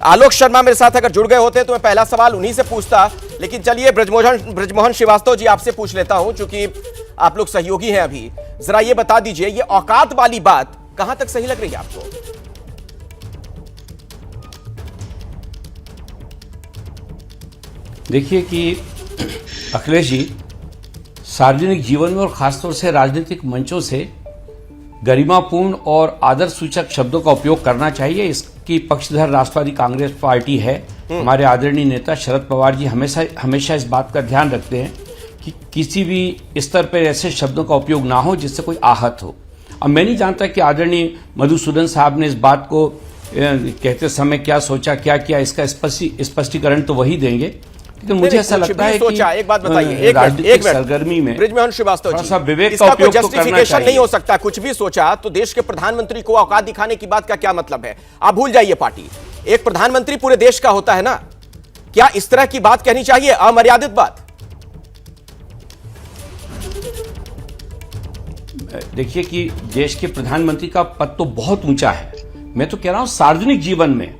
आलोक शर्मा मेरे साथ अगर जुड़ गए होते तो मैं पहला सवाल उन्हीं से पूछता, लेकिन चलिए ब्रजमोहन श्रीवास्तव जी आपसे पूछ लेता हूं, क्योंकि आप लोग सहयोगी हैं अभी। जरा ये बता दीजिए, ये औकात वाली बात कहां तक सही लग रही है आपको? देखिए कि अखिलेश जी, सार्वजनिक जीवन में और खासतौर से राजनीतिक मंचों से गरिमापूर्ण और आदर सूचक शब्दों का उपयोग करना चाहिए। इसकी पक्षधर राष्ट्रवादी कांग्रेस पार्टी है। हमारे आदरणीय नेता शरद पवार जी हमेशा इस बात का ध्यान रखते हैं कि किसी भी स्तर पर ऐसे शब्दों का उपयोग ना हो जिससे कोई आहत हो। अब मैं नहीं जानता कि आदरणीय मधुसूदन साहब ने इस बात को कहते समय क्या सोचा, क्या किया, इसका स्पष्टीकरण तो वही देंगे। लेकिन मुझे ऐसा लगता है कि एक बात बताइए, राजनीतिक सरगर्मी में ब्रजमोहन श्रीवास्तव जी, विवेक इसका का कोई उपयोग तो करना जस्टिफिकेशन चाहिए। नहीं हो सकता। कुछ भी सोचा तो देश के प्रधानमंत्री को औकात दिखाने की बात का क्या मतलब है? आप भूल जाइए पार्टी, एक प्रधानमंत्री पूरे देश का होता है ना। क्या इस तरह की बात कहनी चाहिए, अमर्यादित बात? देखिए कि देश के प्रधानमंत्री का पद तो बहुत ऊंचा है। मैं तो कह रहा हूं सार्वजनिक जीवन में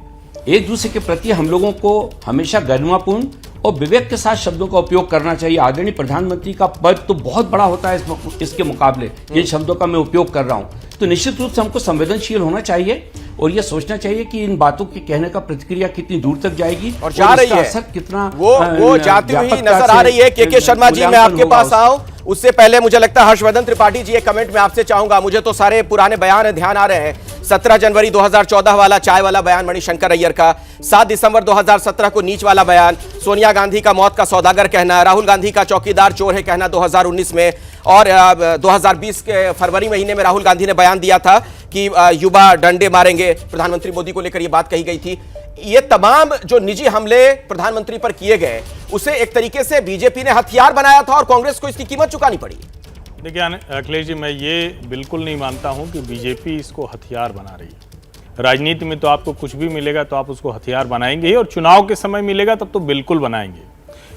एक दूसरे के प्रति हम लोगों को हमेशा गरिमापूर्ण और विवेक के साथ शब्दों का उपयोग करना चाहिए। आदरणीय प्रधानमंत्री का पद तो बहुत बड़ा होता है इसके मुकाबले। जिन शब्दों का मैं उपयोग कर रहा हूं, तो निश्चित रूप से हमको संवेदनशील होना चाहिए और यह सोचना चाहिए कि इन बातों के कहने का प्रतिक्रिया कितनी दूर तक जाएगी और जा रही है, असर कितना वो जाती हुई नजर आ रही है। के शर्मा जी, मैं आपके पास आऊं उससे पहले मुझे लगता है हर्षवर्धन त्रिपाठी जी, एक कमेंट में आपसे चाहूंगा। मुझे तो सारे पुराने बयान ध्यान आ रहे हैं। 17 जनवरी 2014 वाला चाय वाला बयान मणिशंकर अय्यर का, 7 दिसंबर 2017 को नीच वाला बयान, सोनिया गांधी का मौत का सौदागर कहना, राहुल गांधी का चौकीदार चोर है कहना 2019 में, और 2020 के फरवरी महीने में राहुल गांधी ने बयान दिया था कि युवा डंडे मारेंगे। प्रधानमंत्री मोदी को लेकर यह बात कही गई थी। ये तमाम जो निजी हमले प्रधानमंत्री पर किए गए, उसे एक तरीके से बीजेपी ने हथियार बनाया था और कांग्रेस को इसकी कीमत चुकानी पड़ी। देखिए अखिलेश जी, मैं ये बिल्कुल नहीं मानता हूं कि बीजेपी इसको हथियार बना रही है। राजनीति में तो आपको कुछ भी मिलेगा तो आप उसको हथियार बनाएंगे ही, और चुनाव के समय मिलेगा तब तो बिल्कुल बनाएंगे।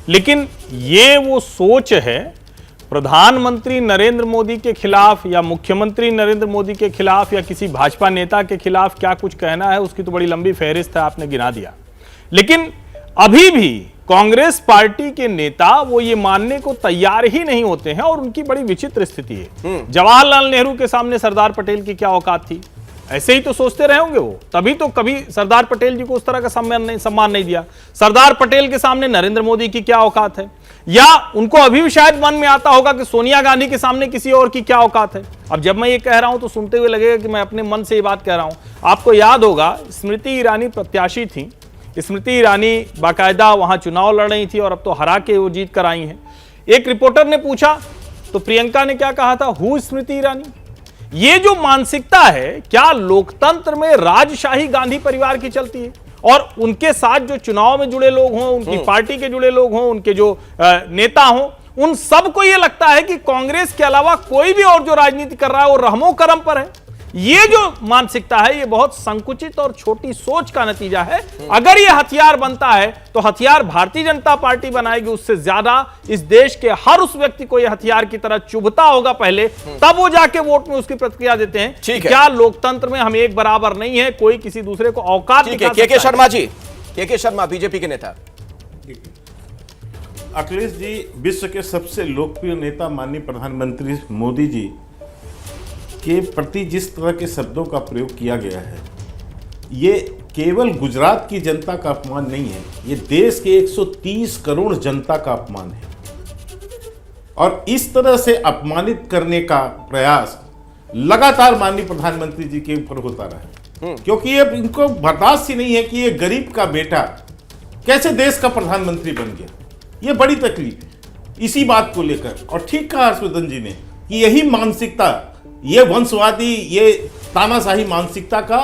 लेकिन ये वो सोच है प्रधानमंत्री नरेंद्र मोदी के खिलाफ या मुख्यमंत्री नरेंद्र मोदी के खिलाफ या किसी भाजपा नेता के खिलाफ क्या कुछ कहना है, उसकी तो बड़ी लंबी फहरिस्त है, आपने गिना दिया। लेकिन अभी भी कांग्रेस पार्टी के नेता वो ये मानने को तैयार ही नहीं होते हैं, और उनकी बड़ी विचित्र स्थिति है। जवाहरलाल नेहरू के सामने सरदार पटेल की क्या औकात थी, ऐसे ही तो सोचते रहे होंगे वो, तभी तो कभी सरदार पटेल जी को उस तरह का सम्मान नहीं दिया। सरदार पटेल के सामने नरेंद्र मोदी की क्या औकात है, या उनको अभी भी शायद मन में आता होगा कि सोनिया गांधी के सामने किसी और की क्या औकात है। अब जब मैं ये कह रहा हूं तो सुनते हुए लगेगा कि मैं अपने मन से ये बात कह रहा हूं। आपको याद होगा स्मृति ईरानी प्रत्याशी थी, स्मृति ईरानी बाकायदा वहां चुनाव लड़ रही थी और अब तो हरा के वो जीत कर आई हैं। एक रिपोर्टर ने पूछा तो प्रियंका ने क्या कहा था, हु स्मृति ईरानी। ये जो मानसिकता है, क्या लोकतंत्र में राजशाही गांधी परिवार की चलती है, और उनके साथ जो चुनाव में जुड़े लोग हों, उनकी पार्टी के जुड़े लोग हों, उनके जो नेता हों, उन सबको ये लगता है कि कांग्रेस के अलावा कोई भी और जो राजनीति कर रहा है वो रहमो करम पर है। ये जो मानसिकता है, ये बहुत संकुचित और छोटी सोच का नतीजा है। अगर ये हथियार बनता है तो हथियार भारतीय जनता पार्टी बनाएगी, उससे ज्यादा इस देश के हर उस व्यक्ति को ये हथियार की तरह चुभता होगा पहले, तब वो जाके वोट में उसकी प्रतिक्रिया देते हैं। क्या लोकतंत्र में हम एक बराबर नहीं है, कोई किसी दूसरे को औकात दिखा सकता है। के शर्मा जी, के शर्मा बीजेपी के नेता। अखिलेश जी, विश्व के सबसे लोकप्रिय नेता माननीय प्रधानमंत्री मोदी जी के प्रति जिस तरह के शब्दों का प्रयोग किया गया है, ये केवल गुजरात की जनता का अपमान नहीं है, ये देश के 130 करोड़ जनता का अपमान है। और इस तरह से अपमानित करने का प्रयास लगातार माननीय प्रधानमंत्री जी के ऊपर होता रहा है, क्योंकि ये इनको बर्दाश्त ही नहीं है कि ये गरीब का बेटा कैसे देश का प्रधानमंत्री बन गया। ये बड़ी तकलीफ है इसी बात को लेकर। और ठीक कहा हर्षवर्धन जी ने कि यही मानसिकता, ये वंशवादी, ये तानाशाही मानसिकता का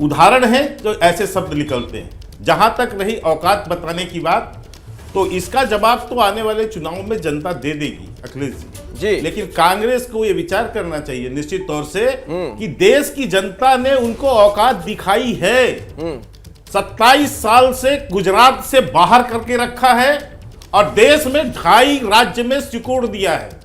उदाहरण है जो ऐसे शब्द निकलते हैं। जहां तक रही औकात बताने की बात, तो इसका जवाब तो आने वाले चुनाव में जनता दे देगी अखिलेश जी। लेकिन कांग्रेस को ये विचार करना चाहिए निश्चित तौर से कि देश की जनता ने उनको औकात दिखाई है। 27 साल से गुजरात से बाहर करके रखा है और देश में 2.5 राज्य में सिकोड़ दिया है।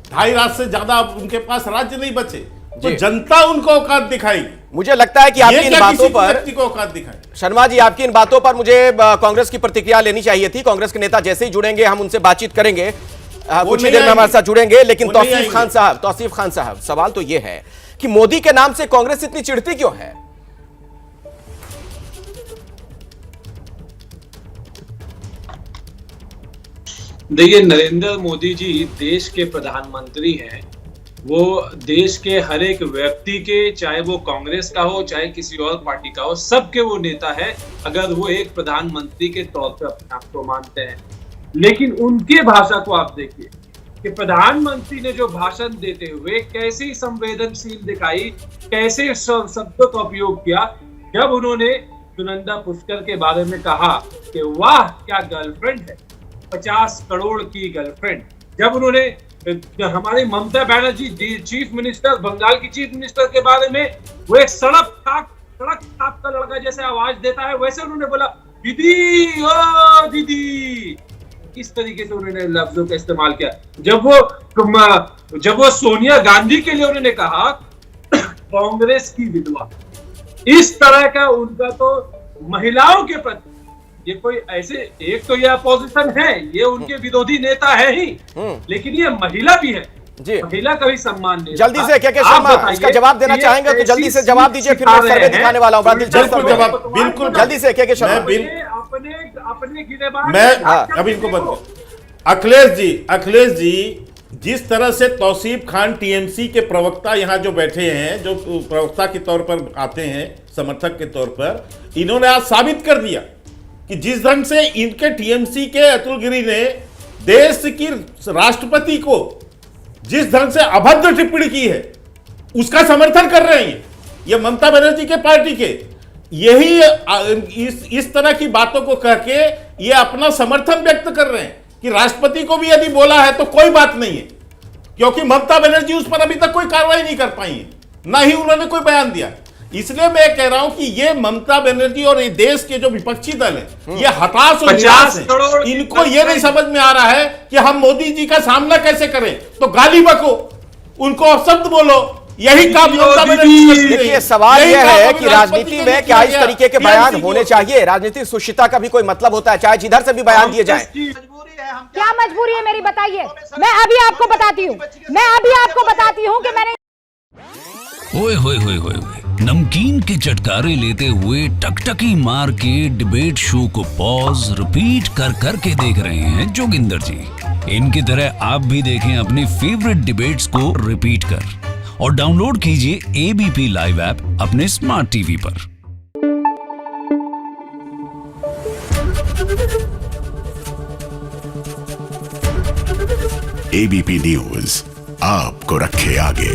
2.5 राज्य से ज्यादा उनके पास राज्य नहीं बचे। तो जी। जनता उनको औकात दिखाएगी। मुझे लगता है कि आपकी इन बातों पर व्यक्ति को औकात दिखाए। शर्मा जी, आपकी इन बातों पर मुझे कांग्रेस की प्रतिक्रिया लेनी चाहिए थी। कांग्रेस के नेता जैसे ही जुड़ेंगे हम उनसे बातचीत करेंगे, कुछ ही देर में हमारे साथ जुड़ेंगे। लेकिन वो नहीं तौसीफ खान साहब, सवाल तो यह है कि मोदी के नाम से कांग्रेस इतनी चिढ़ती क्यों है? देखिए, नरेंद्र मोदी जी देश के प्रधानमंत्री हैं। वो देश के हर एक व्यक्ति के, चाहे वो कांग्रेस का हो चाहे किसी और पार्टी का हो, सबके वो नेता है अगर वो एक प्रधानमंत्री के तौर पर अपने आप को मानते हैं। लेकिन उनके भाषा को आप देखिए कि प्रधानमंत्री ने जो भाषण देते हुए कैसी संवेदनशील दिखाई, कैसे शब्दों का उपयोग किया जब उन्होंने सुनंदा पुष्कर के बारे में कहा कि वाह क्या गर्लफ्रेंड है, 50 करोड़ की गर्लफ्रेंड। जब उन्होंने हमारी ममता बनर्जी चीफ मिनिस्टर, बंगाल की चीफ मिनिस्टर के बारे में वो एक सड़क छाप का लड़का जैसे आवाज देता है, वैसे उन्होंने बोला दीदी ओ दीदी, इस तरीके से उन्होंने लफ्जों का इस्तेमाल किया। जब वो सोनिया गांधी के लिए उन्होंने कहा कांग्रेस की विधवा, इस तरह का उनका तो महिलाओं के प्रति, ये कोई ऐसे, एक तो ये अपोजिशन है, ये उनके विरोधी नेता है ही, लेकिन ये महिला भी है जी। महिला का भी सम्मान नहीं। जल्दी से के शर्मा इसका जवाब देना चाहेंगे तो जल्दी से जवाब दीजिए, फिर मैं सर्वे दिखाने वाला हूं। बिल्कुल जल्दी से के शर्मा। अपने गिरेबान मैं अभी इनको बंद कर। अखिलेश जी जिस तरह से तौसीफ खान टीएमसी के प्रवक्ता यहाँ जो बैठे हैं, जो प्रवक्ता के तौर पर आते हैं, समर्थक के तौर पर, इन्होंने आज साबित कर दिया कि जिस ढंग से इनके टीएमसी के अतुल गिरी ने देश की राष्ट्रपति को जिस ढंग से अभद्र टिप्पणी की है, उसका समर्थन कर रहे हैं ये ममता बनर्जी के पार्टी के। यही इस तरह की बातों को कह के ये अपना समर्थन व्यक्त कर रहे हैं कि राष्ट्रपति को भी यदि बोला है तो कोई बात नहीं है, क्योंकि ममता बनर्जी उस पर अभी तक कोई कार्रवाई नहीं कर पाई है, ना ही उन्होंने कोई बयान दिया। इसलिए मैं कह रहा हूं कि ये ममता बनर्जी और ये देश के जो विपक्षी दल है, ये हताश और निराश हैं। इनको ये नहीं समझ में आ रहा है कि हम मोदी जी का सामना कैसे करें, तो गाली बको, उनको शब्द बोलो, यही काम ममता बनर्जी। देखिए, सवाल यह है कि राजनीति में क्या इस तरीके के बयान होने चाहिए? राजनीतिक सुचिता का भी कोई मतलब होता है, चाहे जिधर से भी बयान दिए जाए। क्या मजबूरी है मेरी, बताइए। मैं अभी आपको बताती हूँ कि मैंने ओए होए होए होए, नमकीन के चटकारे लेते हुए टकटकी मार के डिबेट शो को पॉज रिपीट कर करके देख रहे हैं जोगिंदर जी। इनकी तरह आप भी देखें अपनी फेवरेट डिबेट्स को रिपीट कर और डाउनलोड कीजिए एबीपी लाइव ऐप अपने स्मार्ट टीवी पर। एबीपी न्यूज आपको रखे आगे।